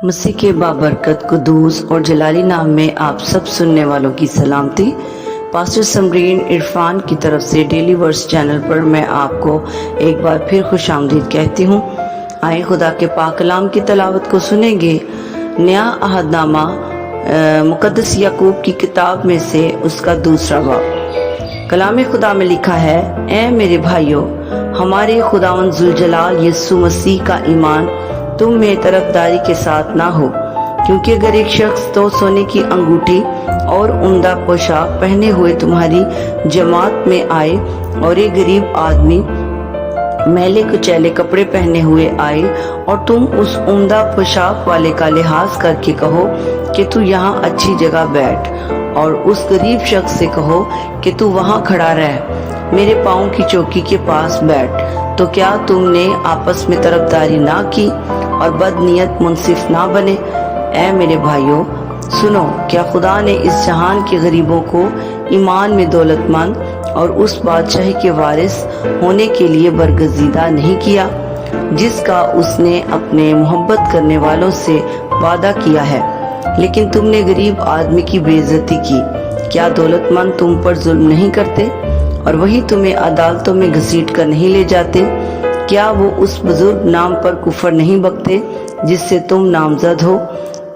मसीह के बाबरकत कुदूस और जलाली नाम में आप सब सुनने वालों की सलामती। पास्टर समरीन इरफान की तरफ से डेली वर्स चैनल पर मैं आपको एक बार फिर खुशामदीद कहती हूँ। आए खुदा के पाक कलाम की तलावत को सुनेंगे। नया अहदनामा मुकद्दस याकूब की किताब में से उसका दूसरा बाब। कलाम खुदा में लिखा है, ऐ मेरे भाइयों, हमारे खुदावंद जुल जलाल यीशु मसीह का ईमान तुम में तरफदारी के साथ ना हो, क्योंकि अगर एक शख्स तो सोने की अंगूठी और उम्दा पोशाक पहने हुए तुम्हारी जमात में आए और एक गरीब आदमी मैले कुचैले कपड़े पहने हुए आए और तुम उस उम्दा पोशाक वाले का लिहाज करके कहो कि तू यहाँ अच्छी जगह बैठ, और उस गरीब शख्स से कहो कि तू वहाँ खड़ा रह, मेरे पाँव की चौकी के पास बैठ, तो क्या तुमने आपस में तरफदारी ना की और बदनीयत मुनसिफ ना बने? ऐ मेरे भाइयों सुनो, क्या खुदा ने इस जहान के गरीबों को ईमान में दौलतमंद और उस बादशाही के वारिस होने के लिए बरगजीदा नहीं किया जिसका उसने अपने मोहब्बत करने वालों से वादा किया है? लेकिन तुमने गरीब आदमी की बेइज्जती की। क्या दौलतमंद तुम पर जुल्म नहीं करते और वही तुम्हें अदालतों में घसीट कर नहीं ले जाते? क्या वो उस बुजुर्ग नाम पर कुफर नहीं बकते जिससे तुम नामजद हो?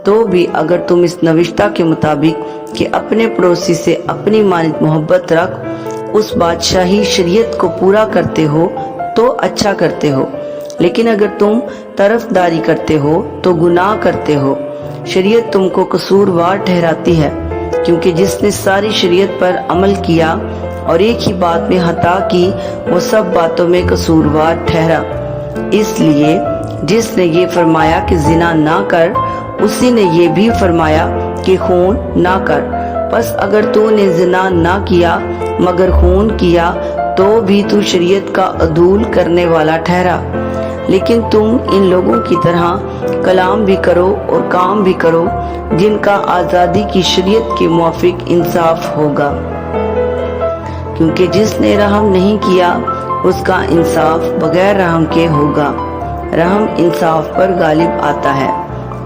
तो भी अगर तुम इस नविश्ता के मुताबिक कि अपने पड़ोसी से अपनी मानित मोहब्बत रख उस बादशाही शरीयत को पूरा करते हो तो अच्छा करते हो, लेकिन अगर तुम तरफदारी करते हो तो गुनाह करते हो। शरीयत तुमको कसूरवार ठहराती है, क्योंकि जिसने सारी शरीयत पर अमल किया और एक ही बात में खता की वो सब बातों में कसूरवार ठहरा। इसलिए जिसने ये फरमाया कि जिना ना कर, उसी ने ये भी फरमाया कि खून ना कर। बस अगर तूने जिना ना किया मगर खून किया तो भी तू शरीयत का अदूल करने वाला ठहरा। लेकिन तुम इन लोगों की तरह कलाम भी करो और काम भी करो जिनका आज़ादी की शरीयत के मुआफिक इंसाफ होगा, क्योंकि जिसने रहम नहीं किया उसका इंसाफ बगैर रहम के होगा। रहम इंसाफ पर गालिब आता है।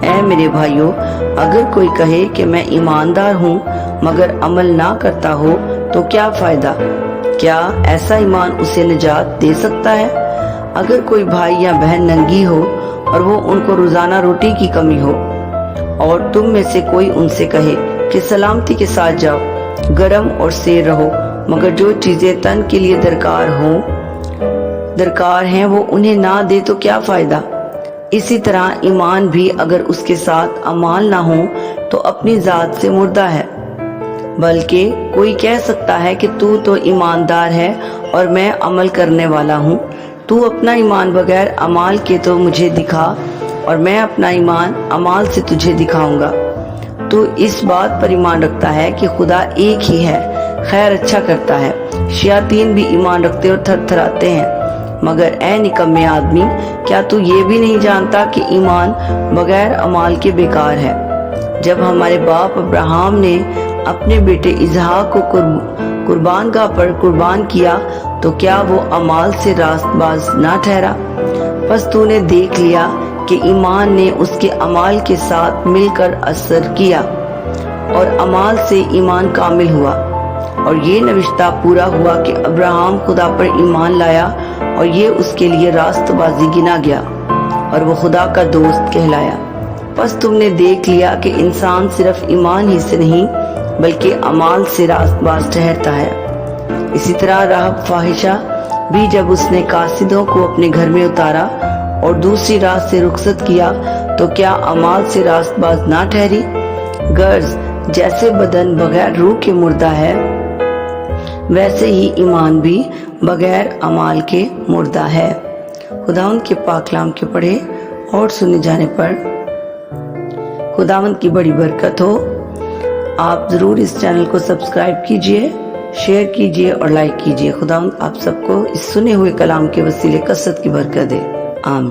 ऐ मेरे भाइयों, अगर कोई कहे कि मैं ईमानदार हूँ मगर अमल ना करता हो तो क्या फायदा? क्या ऐसा ईमान उसे निजात दे सकता है? अगर कोई भाई या बहन नंगी हो और वो उनको रोजाना रोटी की कमी हो और तुम में से कोई उनसे कहे कि सलामती के साथ जाओ, गरम और सेर रहो, मगर जो चीजें तन के लिए दरकार हैं वो उन्हें ना दे तो क्या फायदा? इसी तरह ईमान भी अगर उसके साथ अमाल ना हो तो अपनी जात से मुर्दा है। बल्कि कोई कह सकता है कि तू तो ईमानदार है और मैं अमल करने वाला हूँ। तू अपना ईमान बगैर अमाल के तो मुझे दिखा और मैं अपना ईमान अमाल से तुझे दिखाऊंगा। तू इस बात पर ईमान रखता है कि खुदा एक ही है, खैर अच्छा करता है। शयातीन भी ईमान रखते और थरथराते हैं। मगर ए निकम्मे आदमी, क्या तू ये भी नहीं जानता कि ईमान बगैर अमाल के बेकार है? जब हमारे बाप अब्राहम ने अपने बेटे इसहाक को कुर्बानगाह पर कुर्बान किया तो क्या वो अमाल से रास्तबाज ना ठहरा? बस तूने देख लिया कि ईमान ने उसके अमाल के साथ मिलकर असर किया और अमाल से ईमान कामिल हुआ, और ये नविश्ता पूरा हुआ कि अब्राहम खुदा पर ईमान लाया और ये उसके लिए रास्तबाजी गिना गया और वो खुदा का दोस्त कहलाया। बस तुमने देख लिया कि इंसान सिर्फ ईमान ही से नहीं बल्कि अमाल से रास्तबाज ठहरता है। इसी तरह राहब फाहिशा भी जब उसने कासिदों को अपने घर में उतारा और दूसरी रात से रुखसत किया तो क्या अमाल से रास्तबाज ना ठहरी? गर्ज जैसे बदन बगैर रूह के मुर्दा है, वैसे ही ईमान भी बगैर अमाल के मुर्दा है। खुदावंद के पाक कलाम के पढ़े और सुने जाने पर खुदावंद की बड़ी बरकत हो। आप जरूर इस चैनल को सब्सक्राइब कीजिए, शेयर कीजिए और लाइक कीजिए। खुदावंद आप सबको इस सुने हुए कलाम के वसीले कसरत की बरकत दे। आमीन।